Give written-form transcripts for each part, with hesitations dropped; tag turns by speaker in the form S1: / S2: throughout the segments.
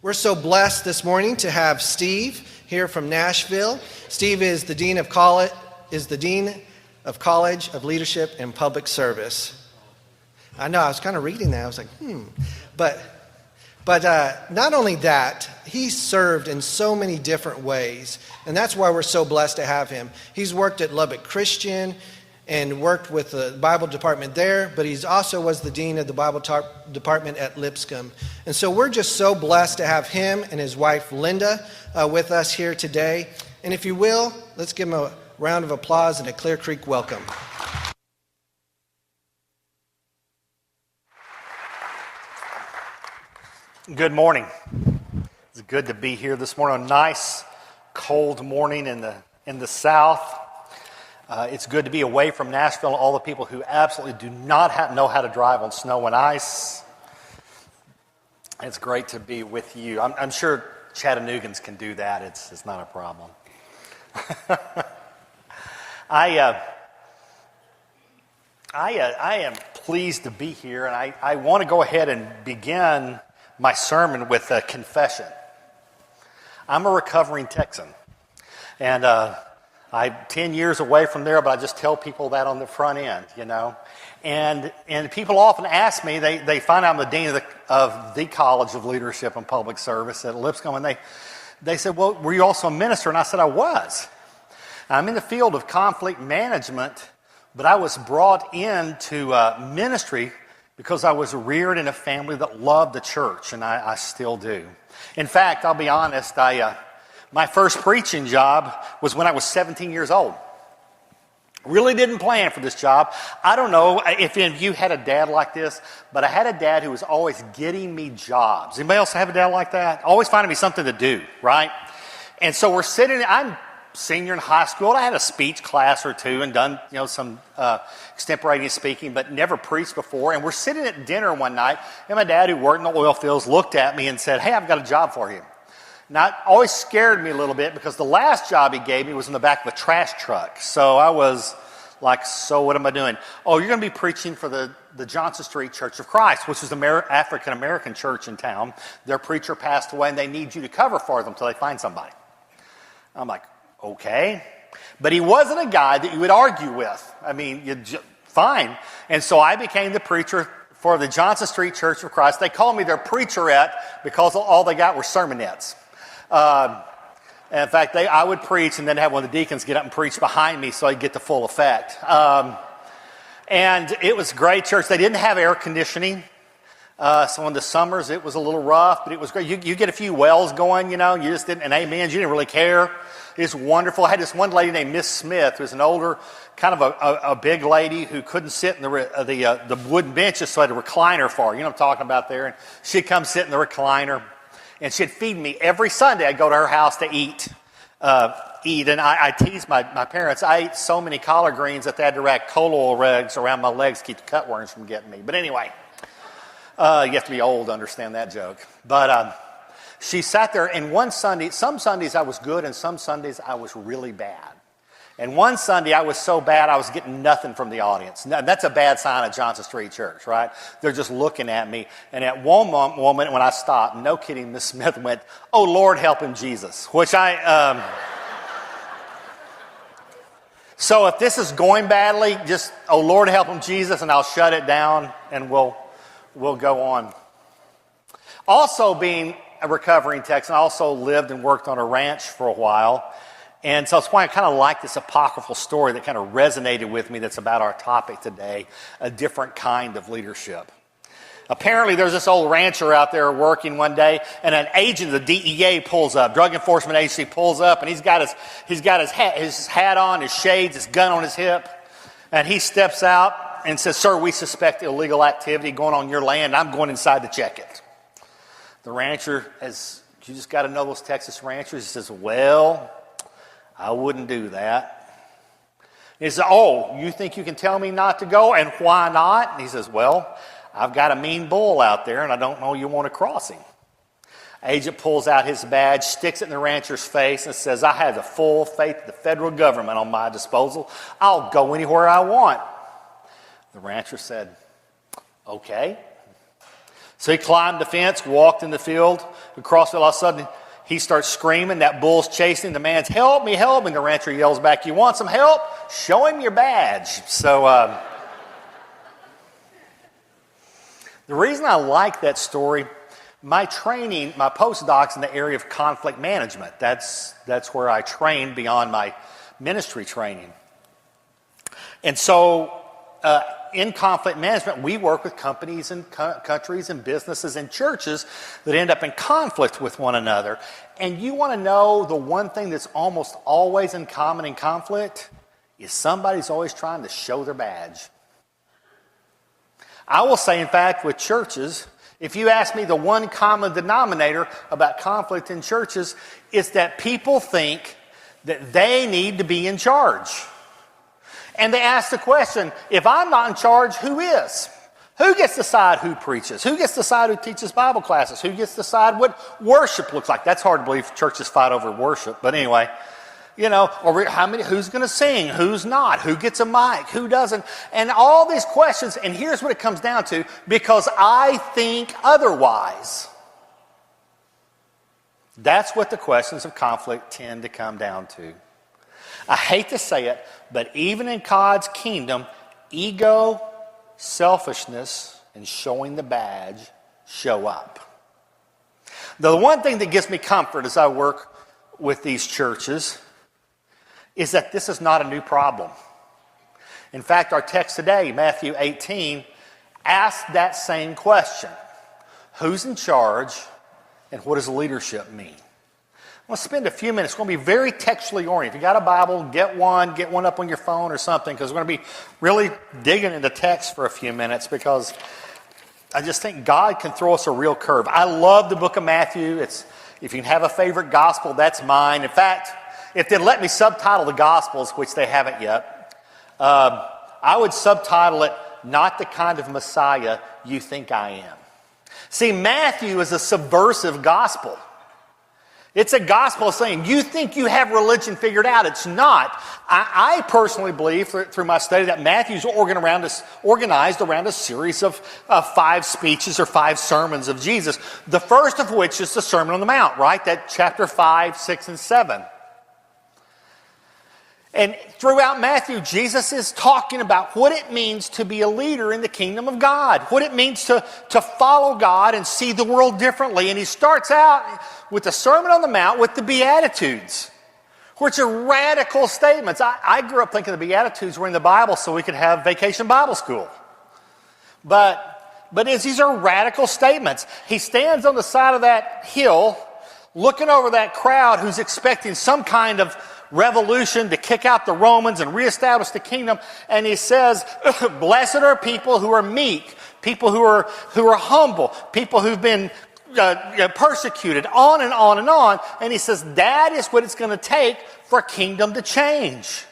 S1: We're so blessed this morning to have Steve here from Nashville. Steve is the Dean of College of Leadership and Public Service. I know, I was kind of reading that. I was like, But not only that, he served in so many different ways, and that's why we're so blessed to have him. He's worked at Lubbock Christian and worked with the Bible department there, but he's also was the dean of the Bible department at Lipscomb. And so we're just so blessed to have him and his wife Linda with us here today. And if you will, let's give him a round of applause and a Clear Creek welcome.
S2: Good morning. It's good to be here this morning. A nice cold morning in the south. It's good to be away from Nashville and all the people who absolutely do not know how to drive on snow and ice. It's great to be with you. I'm sure Chattanoogan's can do that. It's not a problem. I am pleased to be here, and I want to go ahead and begin my sermon with a confession. I'm a recovering Texan, and I'm 10 years away from there, but I just tell people that on the front end, you know. And people often ask me, they find out I'm the dean of the College of Leadership and Public Service at Lipscomb, and they said, well, were you also a minister? And I said, I was. I'm in the field of conflict management, but I was brought into ministry because I was reared in a family that loved the church, and I still do. In fact, I'll be honest, my first preaching job was when I was 17 years old. Really didn't plan for this job. I don't know if any of you had a dad like this, but I had a dad who was always getting me jobs. Anybody else have a dad like that? Always finding me something to do, right? And so we're sitting, I'm senior in high school. I had a speech class or two and done, some extemporaneous speaking, but never preached before. And we're sitting at dinner one night, and my dad, who worked in the oil fields, looked at me and said, hey, I've got a job for you. Now, it always scared me a little bit because the last job he gave me was in the back of a trash truck. So I was like, so what am I doing? Oh, you're going to be preaching for the Johnson Street Church of Christ, which is the African-American church in town. Their preacher passed away, and they need you to cover for them until they find somebody. I'm like, okay. But he wasn't a guy that you would argue with. I mean, fine. And so I became the preacher for the Johnson Street Church of Christ. They called me their preacherette because all they got were sermonettes. In fact, I would preach and then have one of the deacons get up and preach behind me so I'd get the full effect. And it was great church. They didn't have air conditioning. So in the summers, it was a little rough, but it was great. You get a few wells going, you just didn't, and amens, you didn't really care. It was wonderful. I had this one lady named Miss Smith, who was an older, kind of a big lady who couldn't sit in the wooden benches, so I had a recliner for her. You know what I'm talking about there? And she'd come sit in the recliner. And she'd feed me every Sunday. I'd go to her house to eat. And I teased my parents. I ate so many collard greens that they had to wrap coal oil rags around my legs to keep the cutworms from getting me. But anyway, you have to be old to understand that joke. But she sat there, and some Sundays I was good, and some Sundays I was really bad. And one Sunday I was so bad I was getting nothing from the audience. Now, that's a bad sign at Johnson Street Church, right? They're just looking at me. And at one moment when I stopped, no kidding, Miss Smith went, oh, Lord, help him, Jesus. Which so if this is going badly, just, oh, Lord, help him, Jesus, and I'll shut it down and we'll go on. Also being a recovering Texan, I also lived and worked on a ranch for a while. And so that's why I kind of like this apocryphal story that kind of resonated with me that's about our topic today, a different kind of leadership. Apparently there's this old rancher out there working one day, and an agent of the DEA pulls up, Drug Enforcement Agency pulls up, and he's got his hat on, his shades, his gun on his hip, and he steps out and says, sir, we suspect illegal activity going on your land. I'm going inside to check it. The rancher, you just got to know those Texas ranchers, he says, well, I wouldn't do that. He says, oh, you think you can tell me not to go, and why not? And he says, well, I've got a mean bull out there, and I don't know you want to cross him. Agent pulls out his badge, sticks it in the rancher's face, and says, I have the full faith of the federal government on my disposal. I'll go anywhere I want. The rancher said, okay. So he climbed the fence, walked in the field, across it. All of a sudden, he starts screaming. That bull's chasing. The man's, help me, help me. The rancher yells back, you want some help? Show him your badge. So the reason I like that story, my training, my postdoc's in the area of conflict management. That's where I trained beyond my ministry training. And so in conflict management, we work with companies and countries and businesses and churches that end up in conflict with one another. And you want to know the one thing that's almost always in common in conflict is somebody's always trying to show their badge. I will say, in fact, with churches, if you ask me the one common denominator about conflict in churches, it's that people think that they need to be in charge. And they ask the question, if I'm not in charge, who is? Who gets to decide who preaches? Who gets to decide who teaches Bible classes? Who gets to decide what worship looks like? That's hard to believe churches fight over worship. But anyway, or who's going to sing? Who's not? Who gets a mic? Who doesn't? And all these questions, and here's what it comes down to, because I think otherwise. That's what the questions of conflict tend to come down to. I hate to say it, but even in God's kingdom, ego, selfishness, and showing the badge show up. The one thing that gives me comfort as I work with these churches is that this is not a new problem. In fact, our text today, Matthew 18, asks that same question. Who's in charge, and what does leadership mean? I want to spend a few minutes. It's going to be very textually oriented. If you got a Bible, get one up on your phone or something, because we're going to be really digging into text for a few minutes, because I just think God can throw us a real curve. I love the book of Matthew. If you can have a favorite gospel, that's mine. In fact, if they'd let me subtitle the Gospels, which they haven't yet, I would subtitle it, Not the Kind of Messiah You Think I Am. See, Matthew is a subversive gospel. It's a gospel saying, you think you have religion figured out. It's not. I personally believe, through my study, that Matthew's organized around a series of 5 speeches or 5 sermons of Jesus. The first of which is the Sermon on the Mount, right? That chapter 5, 6, and 7. And throughout Matthew, Jesus is talking about what it means to be a leader in the kingdom of God, what it means to follow God and see the world differently. And he starts out with the Sermon on the Mount with the Beatitudes, which are radical statements. I grew up thinking the Beatitudes were in the Bible so we could have vacation Bible school. But these are radical statements. He stands on the side of that hill looking over that crowd who's expecting some kind of revolution to kick out the Romans and reestablish the kingdom, and he says, blessed are people who are meek, people who are humble, people who've been persecuted, on and on and on. And he says that is what it's going to take for a kingdom to change.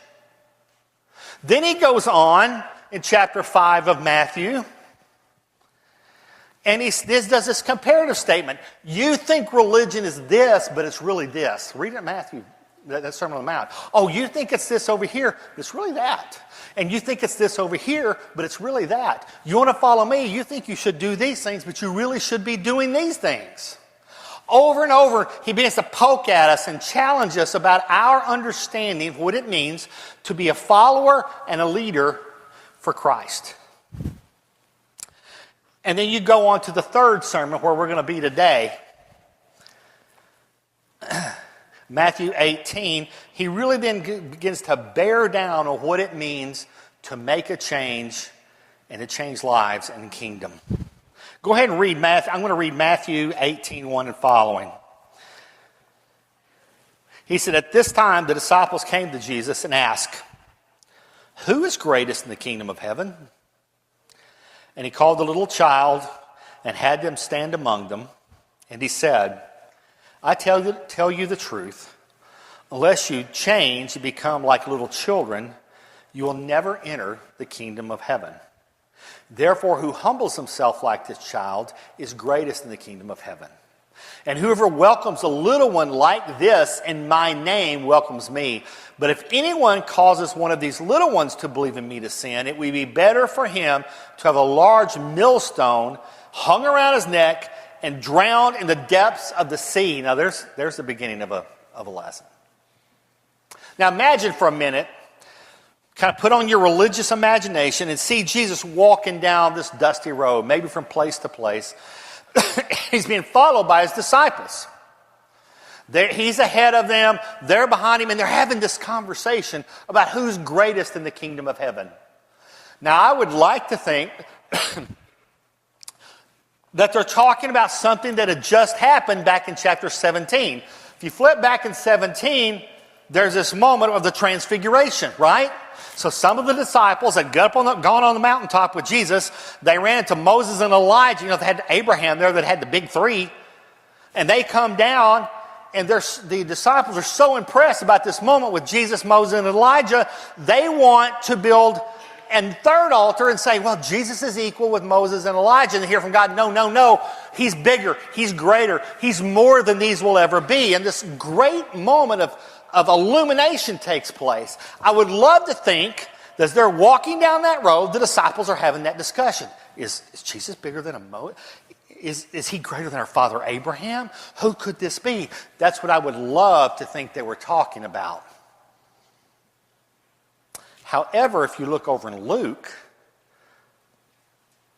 S2: Then he goes on in chapter 5 of Matthew, and he does this comparative statement. You think religion is this, but it's really this. Read it in Matthew. That Sermon on the Mount. Oh, you think it's this over here, but it's really that. And you think it's this over here, but it's really that. You want to follow me, you think you should do these things, but you really should be doing these things. Over and over, he begins to poke at us and challenge us about our understanding of what it means to be a follower and a leader for Christ. And then you go on to the third sermon where we're going to be today. Matthew 18, he really then begins to bear down on what it means to make a change and to change lives in the kingdom. Go ahead and read Matthew. I'm going to read Matthew 18:1 and following. He said, at this time the disciples came to Jesus and asked, who is greatest in the kingdom of heaven? And he called the little child and had them stand among them. And he said, I tell you the truth, unless you change and become like little children, you will never enter the kingdom of heaven. Therefore, who humbles himself like this child is greatest in the kingdom of heaven. And whoever welcomes a little one like this in my name welcomes me. But if anyone causes one of these little ones to believe in me to sin, it would be better for him to have a large millstone hung around his neck, and drowned in the depths of the sea. Now, there's the beginning of a lesson. Now, imagine for a minute, kind of put on your religious imagination and see Jesus walking down this dusty road, maybe from place to place. He's being followed by his disciples. He's ahead of them, they're behind him, and they're having this conversation about who's greatest in the kingdom of heaven. Now, I would like to think that they're talking about something that had just happened back in chapter 17. If you flip back in 17, there's this moment of the transfiguration, right? So some of the disciples had gone on the mountaintop with Jesus. They ran into Moses and Elijah. You know, they had Abraham there that had the big three. And they come down, and the disciples are so impressed about this moment with Jesus, Moses, and Elijah, they want to build a third altar and say, well, Jesus is equal with Moses and Elijah. And they hear from God, no, he's bigger, he's greater, he's more than these will ever be. And this great moment of illumination takes place. I would love to think that as they're walking down that road, the disciples are having that discussion. Is Jesus bigger than a Moses? Is he greater than our father Abraham? Who could this be? That's what I would love to think they were talking about. However, if you look over in Luke,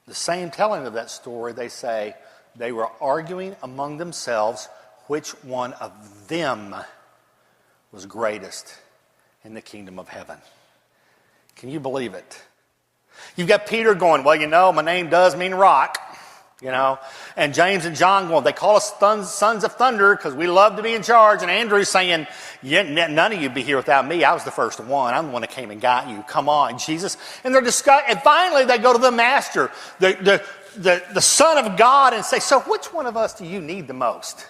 S2: the same telling of that story, they say they were arguing among themselves which one of them was greatest in the kingdom of heaven. Can you believe it? You've got Peter going, well, you know, my name does mean rock. You know, and James and John going, they call us sons of thunder because we love to be in charge. And Andrew's saying, yeah, none of you be here without me. I was the first one. I'm the one that came and got you. Come on, Jesus. And they're discussing, and finally they go to the master, the Son of God, and say, so which one of us do you need the most?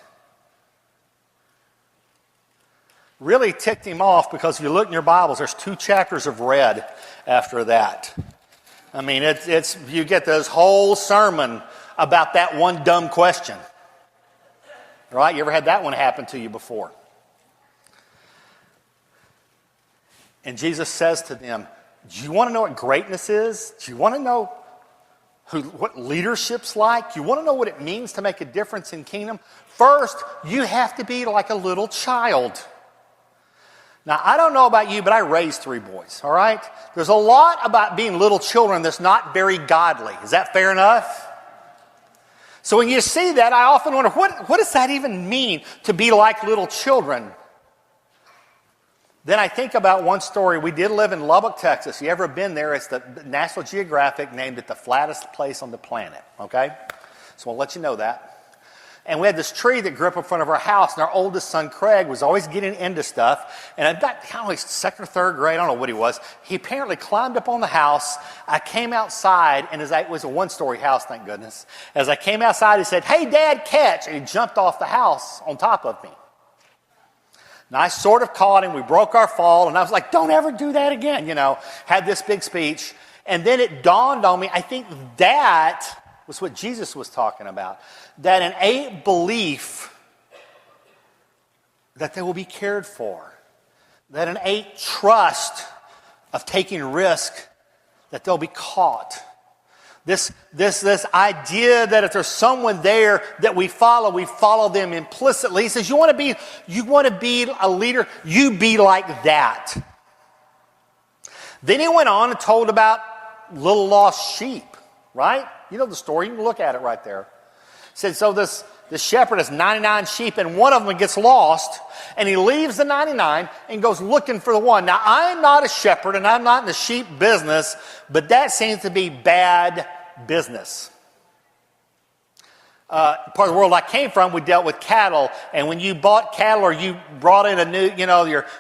S2: Really ticked him off, because if you look in your Bibles, there's 2 chapters of red after that. I mean, it's you get this whole sermon about that one dumb question. Right? You ever had that one happen to you before? And Jesus says to them, do you want to know what greatness is? Do you want to know what leadership's like? Do you want to know what it means to make a difference in kingdom? First, you have to be like a little child. Now, I don't know about you, but I raised 3 boys, all right? There's a lot about being little children that's not very godly. Is that fair enough? So when you see that, I often wonder, what does that even mean, to be like little children? Then I think about one story. We did live in Lubbock, Texas. You ever been there? It's the National Geographic named it the flattest place on the planet, okay? So I'll let you know that. And we had this tree that grew up in front of our house, and our oldest son, Craig, was always getting into stuff. And about kind of like 2nd or 3rd grade, I don't know what he was, he apparently climbed up on the house. I came outside, and it was a 1-story house, thank goodness. As I came outside, he said, hey, Dad, catch! And he jumped off the house on top of me. And I sort of caught him. We broke our fall, and I was like, don't ever do that again, you know. Had this big speech. And then it dawned on me, I think that was what Jesus was talking about. That innate belief that they will be cared for. That innate trust of taking risk, that they'll be caught. This idea that if there's someone there that we follow them implicitly. He says, you want to be a leader, you be like that. Then he went on and told about little lost sheep, right? You know the story, you can look at it right there. He said, so this shepherd has 99 sheep, and one of them gets lost, and he leaves the 99 and goes looking for the one. Now, I'm not a shepherd, and I'm not in the sheep business, but that seems to be bad business. Part of the world I came from, we dealt with cattle, and when you bought cattle or you brought in a new,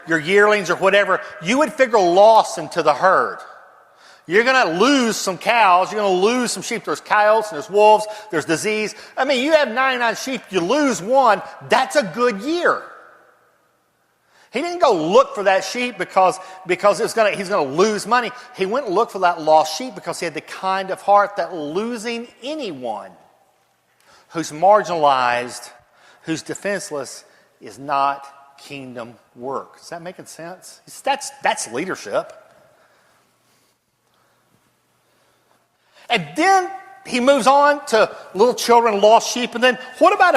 S2: your yearlings or whatever, you would figure loss into the herd. You're going to lose some cows. You're going to lose some sheep. There's coyotes and there's wolves. There's disease. I mean, you have 99 sheep. You lose one. That's a good year. He didn't go look for that sheep because he's going to lose money. He went and looked for that lost sheep because he had the kind of heart that losing anyone who's marginalized, who's defenseless, is not kingdom work. Is that making sense? That's leadership. And then he moves on to little children, lost sheep. And then what about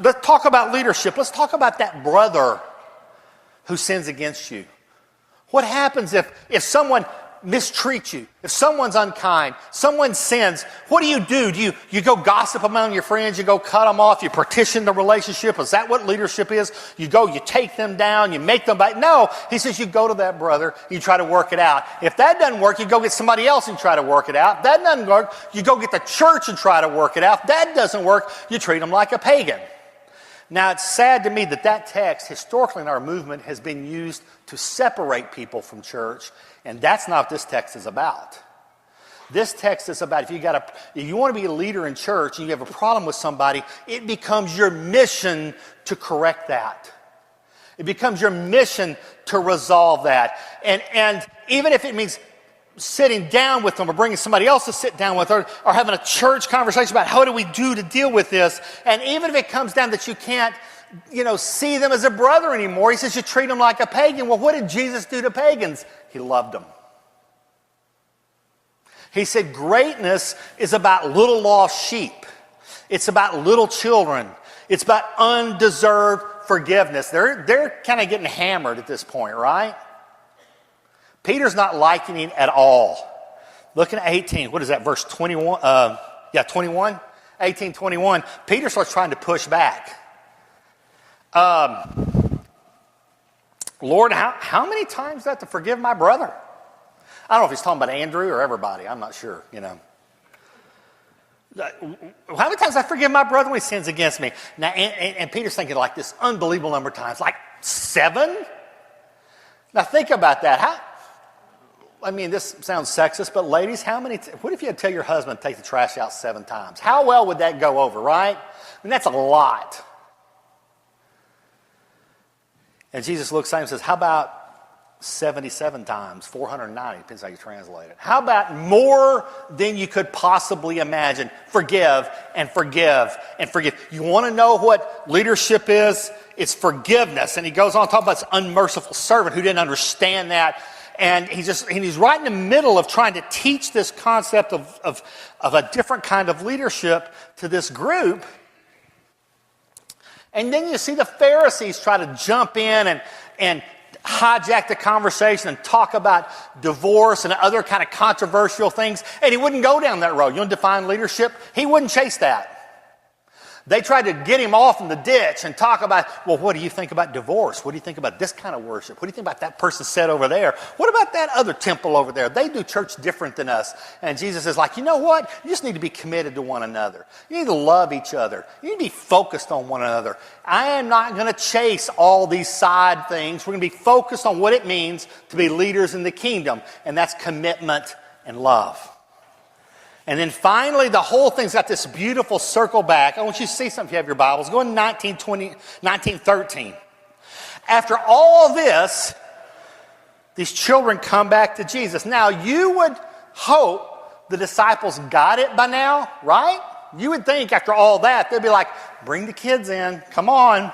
S2: let's talk about leadership. Let's talk about that brother who sins against you. What happens if someone mistreats you, if someone's unkind, someone sins? What do? Do you go gossip among your friends? You go cut them off? You partition the relationship? Is that what leadership is? You take them down, you make them back? No, he says you go to that brother, you try to work it out. If that doesn't work, you go get somebody else and try to work it out. If that doesn't work, you go get the church and try to work it out. If that doesn't work, you treat them like a pagan. Now, it's sad to me that text, historically in our movement, has been used to separate people from church, and that's not what this text is about. This text is about if you want to be a leader in church and you have a problem with somebody, it becomes your mission to correct that. It becomes your mission to resolve that. And even if it means sitting down with them or bringing somebody else to sit down with or having a church conversation about how do we do to deal with this. And even if it comes down that you can't, see them as a brother anymore, he says you treat them like a pagan. Well, what did Jesus do to pagans? He loved them. He said greatness is about little lost sheep. It's about little children. It's about undeserved forgiveness. They're kind of getting hammered at this point, right? Peter's not liking it at all. Looking at 18, what is that, verse 21? 21? 18, 21. Peter starts trying to push back. Lord, how many times do I have to forgive my brother? I don't know if he's talking about Andrew or everybody. I'm not sure, How many times I forgive my brother when he sins against me? Now, and Peter's thinking like this unbelievable number of times, like 7? Now think about that. This sounds sexist, but ladies, what if you had to tell your husband to take the trash out 7 times? How well would that go over, right? That's a lot. And Jesus looks at him and says, how about 77 times, 490, depends how you translate it. How about more than you could possibly imagine? Forgive and forgive and forgive. You want to know what leadership is? It's forgiveness. And he goes on to talk about this unmerciful servant who didn't understand that. And he's right in the middle of trying to teach this concept of a different kind of leadership to this group. And then you see the Pharisees try to jump in and hijack the conversation and talk about divorce and other kind of controversial things. And he wouldn't go down that road. You want to define leadership? He wouldn't chase that. They tried to get him off in the ditch and talk about, well, what do you think about divorce? What do you think about this kind of worship? What do you think about that person set over there? What about that other temple over there? They do church different than us. And Jesus is like, you know what? You just need to be committed to one another. You need to love each other. You need to be focused on one another. I am not going to chase all these side things. We're going to be focused on what it means to be leaders in the kingdom. And that's commitment and love. And then finally, the whole thing's got this beautiful circle back. I want you to see something if you have your Bibles. Go in 1913. After all this, these children come back to Jesus. Now, you would hope the disciples got it by now, right? You would think after all that, they'd be like, bring the kids in. Come on.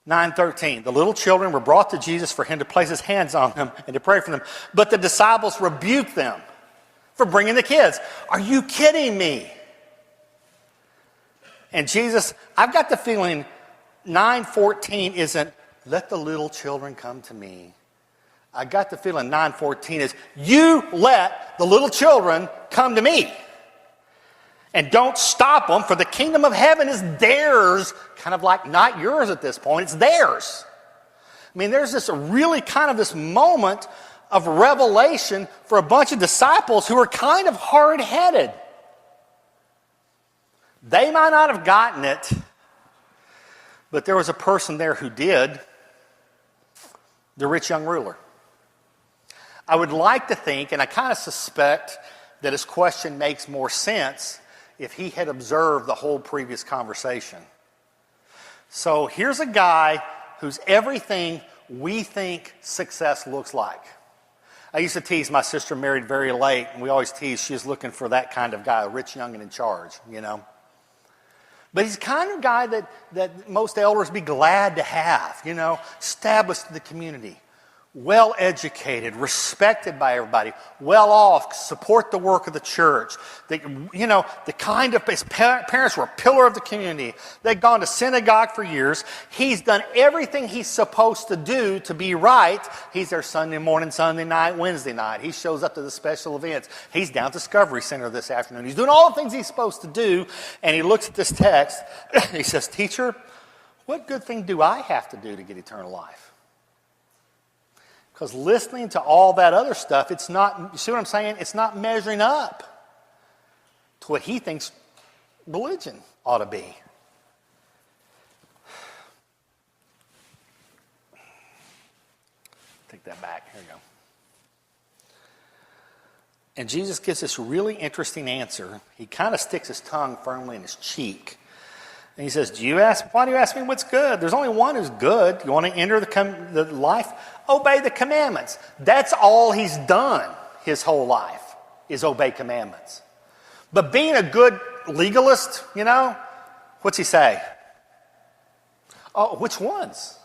S2: 9:13. The little children were brought to Jesus for him to place his hands on them and to pray for them. But the disciples rebuked them for bringing the kids. Are you kidding me? And Jesus, I've got the feeling 9:14 isn't, let the little children come to me. I got the feeling 9:14 is, you let the little children come to me. And don't stop them, for the kingdom of heaven is theirs. Kind of like not yours at this point, it's theirs. There's this really kind of this moment of revelation for a bunch of disciples who are kind of hard-headed. They might not have gotten it, but there was a person there who did, the rich young ruler. I would like to think, and I kind of suspect, that his question makes more sense if he had observed the whole previous conversation. So here's a guy who's everything we think success looks like. I used to tease my sister married very late, and we always tease she's looking for that kind of guy, a rich, young, and in charge, But he's the kind of guy that most elders be glad to have, established in the community. well-educated, respected by everybody, well-off, support the work of the church. They, the kind of, his parents were a pillar of the community. They'd gone to synagogue for years. He's done everything he's supposed to do to be right. He's there Sunday morning, Sunday night, Wednesday night. He shows up to the special events. He's down at Discovery Center this afternoon. He's doing all the things he's supposed to do, and he looks at this text. He says, "Teacher, what good thing do I have to do to get eternal life?" Because listening to all that other stuff, it's not, you see what I'm saying? It's not measuring up to what he thinks religion ought to be. Take that back. Here we go. And Jesus gives this really interesting answer. He kind of sticks his tongue firmly in his cheek. And he says, why do you ask me what's good? There's only one who's good. You want to enter the life? Obey the commandments. That's all he's done his whole life, is obey commandments. But being a good legalist, what's he say? Oh, which ones?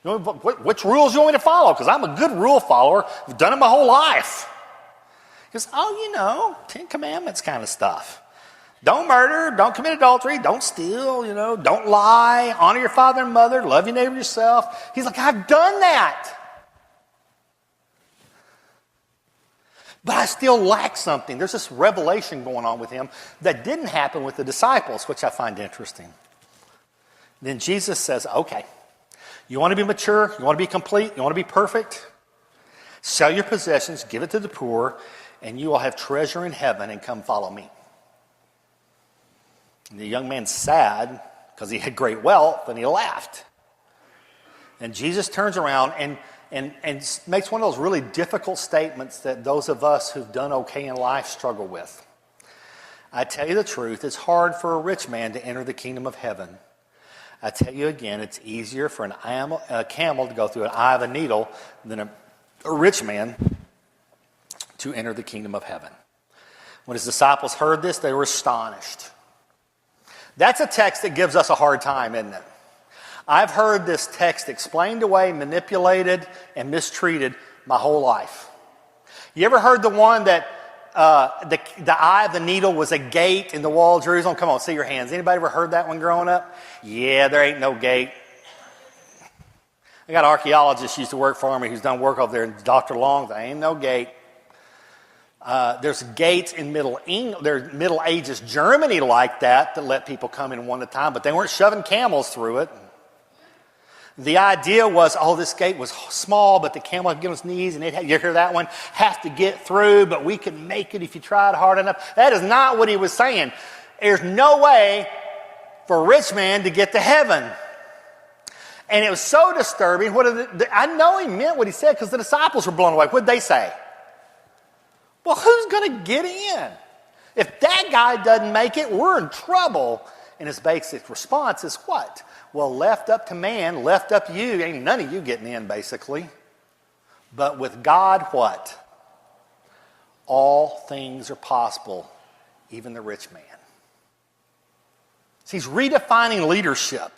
S2: Which rules you want me to follow? Because I'm a good rule follower. I've done it my whole life. He goes, 10 Commandments kind of stuff. Don't murder, don't commit adultery, don't steal, don't lie, honor your father and mother, love your neighbor yourself. He's like, I've done that. But I still lack something. There's this revelation going on with him that didn't happen with the disciples, which I find interesting. Then Jesus says, okay, you want to be mature, you want to be complete, you want to be perfect? Sell your possessions, give it to the poor, and you will have treasure in heaven, and come follow me. And the young man's sad because he had great wealth, and he laughed. And Jesus turns around and makes one of those really difficult statements that those of us who've done okay in life struggle with. I tell you the truth, it's hard for a rich man to enter the kingdom of heaven. I tell you again, it's easier for a camel to go through an eye of a needle than a rich man to enter the kingdom of heaven. When his disciples heard this, they were astonished. That's a text that gives us a hard time, isn't it? I've heard this text explained away, manipulated, and mistreated my whole life. You ever heard the one that the eye of the needle was a gate in the wall of Jerusalem? Come on, see your hands. Anybody ever heard that one growing up? Yeah, there ain't no gate. I got an archaeologist who used to work for me who's done work over there, and Dr. Long, there ain't no gate. There's gates in Middle Ages Germany like that let people come in one at a time, but they weren't shoving camels through it. The idea was, this gate was small, but the camel had to get on his knees, and you hear that one, have to get through, but we can make it if you tried hard enough. That is not what he was saying. There's no way for a rich man to get to heaven. And it was so disturbing. I know he meant what he said because the disciples were blown away. What did they say? Well, who's going to get in? If that guy doesn't make it, we're in trouble. And his basic response is what? Well, left up to man, left up to you, ain't none of you getting in, basically. But with God, what? All things are possible, even the rich man. So he's redefining leadership.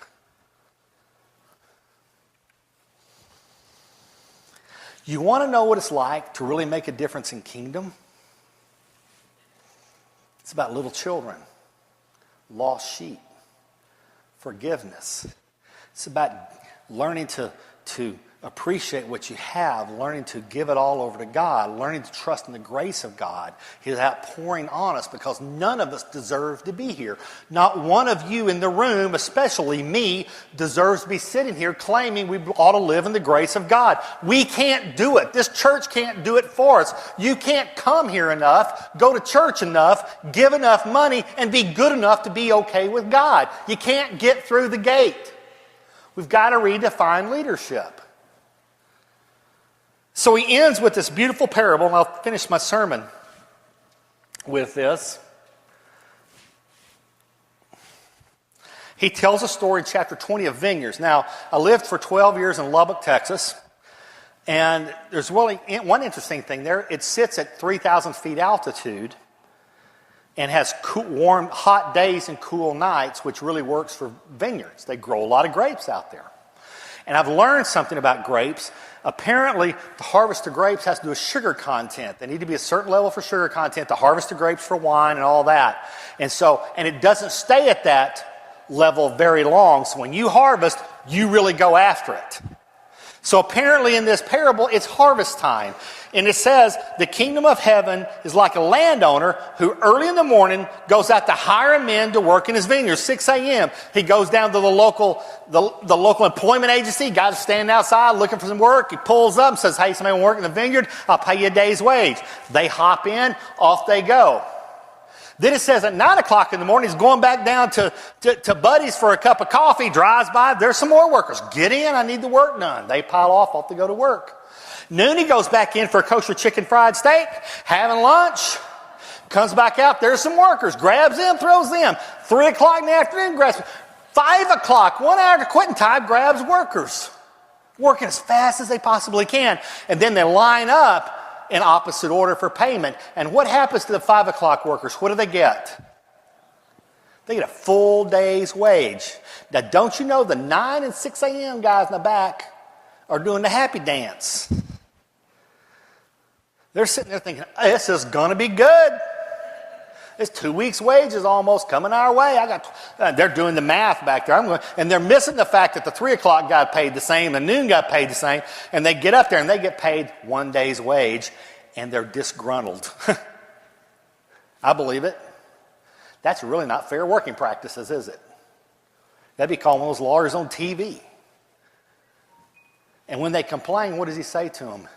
S2: You want to know what it's like to really make a difference in kingdom? It's about little children, lost sheep, forgiveness. It's about learning to appreciate what you have, learning to give it all over to God, learning to trust in the grace of God. He's outpouring on us because none of us deserve to be here. Not one of you in the room, especially me, deserves to be sitting here claiming we ought to live in the grace of God. We can't do it. This church can't do it for us. You can't come here enough, go to church enough, give enough money, and be good enough to be okay with God. You can't get through the gate. We've got to redefine leadership. So he ends with this beautiful parable, and I'll finish my sermon with this. He tells a story in chapter 20 of vineyards. Now, I lived for 12 years in Lubbock, Texas, and there's really one interesting thing there. It sits at 3,000 feet altitude and has warm, hot days and cool nights, which really works for vineyards. They grow a lot of grapes out there. And I've learned something about grapes. Apparently, the harvest of grapes has to do with sugar content. They need to be a certain level for sugar content, to harvest the grapes for wine and all that. And it doesn't stay at that level very long. So when you harvest, you really go after it. So apparently in this parable, it's harvest time. And it says the kingdom of heaven is like a landowner who early in the morning goes out to hire men to work in his vineyard, 6 a.m. He goes down to the local employment agency. Guys standing outside looking for some work. He pulls up and says, hey, somebody want to work in the vineyard? I'll pay you a day's wage. They hop in, off they go. Then it says at 9 o'clock in the morning, he's going back down to Buddy's for a cup of coffee, drives by, there's some more workers. Get in, I need the work done. They pile off they go to work. Noon, he goes back in for a kosher chicken fried steak, having lunch, comes back out, there's some workers, grabs them, throws them. 3 o'clock in the afternoon, grabs 5 o'clock, 1 hour to quitting time, grabs workers, working as fast as they possibly can. And then they line up in opposite order for payment. And what happens to the 5 o'clock workers? What do they get? They get a full day's wage. Now, don't you know the 9 and 6 a.m. guys in the back are doing the happy dance? They're sitting there thinking, this is going to be good. It's 2 weeks' wages almost coming our way. They're doing the math back there. And they're missing the fact that the 3 o'clock got paid the same, the noon got paid the same, and they get up there and they get paid 1 day's wage, and they're disgruntled. I believe it. That's really not fair working practices, is it? That'd be called one of those lawyers on TV. And when they complain, what does he say to them?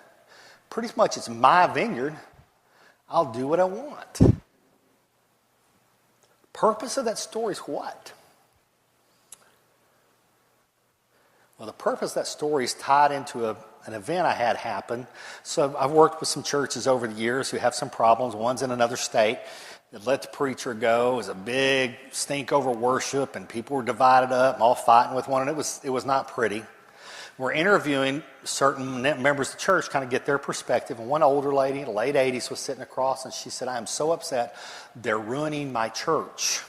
S2: Pretty much, it's my vineyard. I'll do what I want. Purpose of that story is what? Well, the purpose of that story is tied into an event I had happen. So I've worked with some churches over the years who have some problems. One's in another state that let the preacher go. It was a big stink over worship, and people were divided up and all fighting with one, and it was not pretty. We're interviewing certain members of the church, kind of get their perspective. And one older lady in the late 80s was sitting across, and she said, I am so upset. They're ruining my church.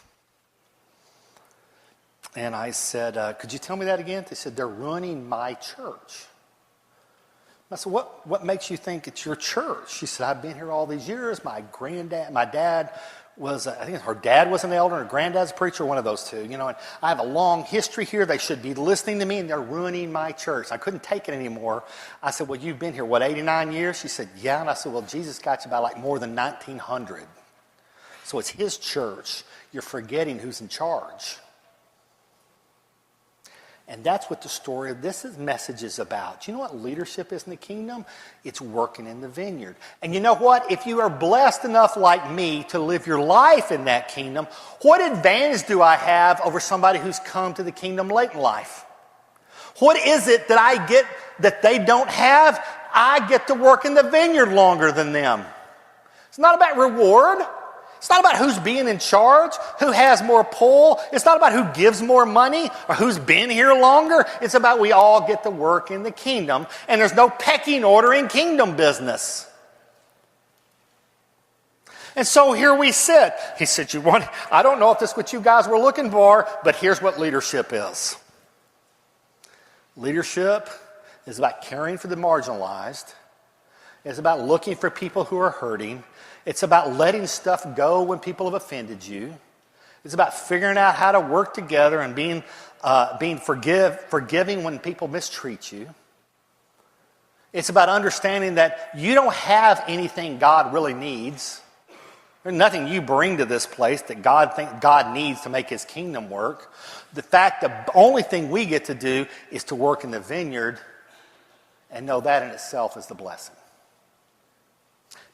S2: And I said, could you tell me that again? They said, they're ruining my church. I said, what makes you think it's your church? She said, I've been here all these years. My dad was, I think her dad was an elder, and her granddad's a preacher, one of those two. And I have a long history here. They should be listening to me, and they're ruining my church. I couldn't take it anymore. I said, well, you've been here, 89 years? She said, yeah. And I said, well, Jesus got you by more than 1900. So it's his church. You're forgetting who's in charge. And that's what the story of this message is about. You know what leadership is in the kingdom? It's working in the vineyard. And you know what? If you are blessed enough like me to live your life in that kingdom, what advantage do I have over somebody who's come to the kingdom late in life? What is it that I get that they don't have? I get to work in the vineyard longer than them. It's not about reward. It's not about who's being in charge, who has more pull. It's not about who gives more money or who's been here longer. It's about we all get to work in the kingdom, and there's no pecking order in kingdom business. And so here we sit. He said, I don't know if this is what you guys were looking for, but here's what leadership is. Leadership is about caring for the marginalized. It's about looking for people who are hurting. It's about letting stuff go when people have offended you. It's about figuring out how to work together and being forgiving when people mistreat you. It's about understanding that you don't have anything God really needs. There's nothing you bring to this place that God needs to make his kingdom work. The only thing we get to do is to work in the vineyard, and know that in itself is the blessing.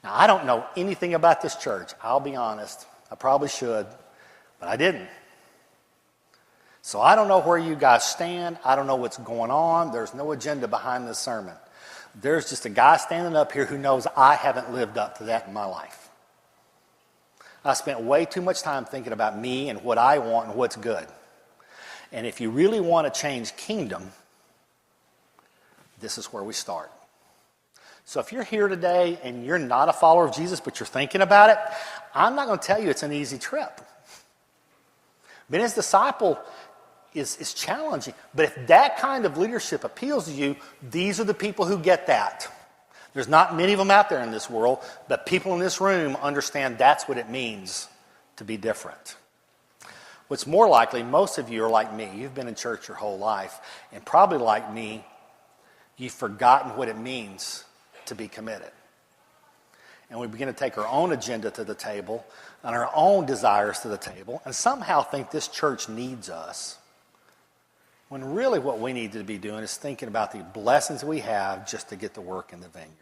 S2: Now, I don't know anything about this church. I'll be honest. I probably should, but I didn't. So I don't know where you guys stand. I don't know what's going on. There's no agenda behind this sermon. There's just a guy standing up here who knows I haven't lived up to that in my life. I spent way too much time thinking about me and what I want and what's good. And if you really want to change kingdom, this is where we start. So if you're here today and you're not a follower of Jesus, but you're thinking about it, I'm not going to tell you it's an easy trip. Being his disciple is challenging. But if that kind of leadership appeals to you, these are the people who get that. There's not many of them out there in this world, but people in this room understand that's what it means to be different. What's more likely, most of you are like me. You've been in church your whole life, and probably like me, you've forgotten what it means to be committed. And we begin to take our own agenda to the table and our own desires to the table and somehow think this church needs us, when really what we need to be doing is thinking about the blessings we have just to get to work in the vineyard.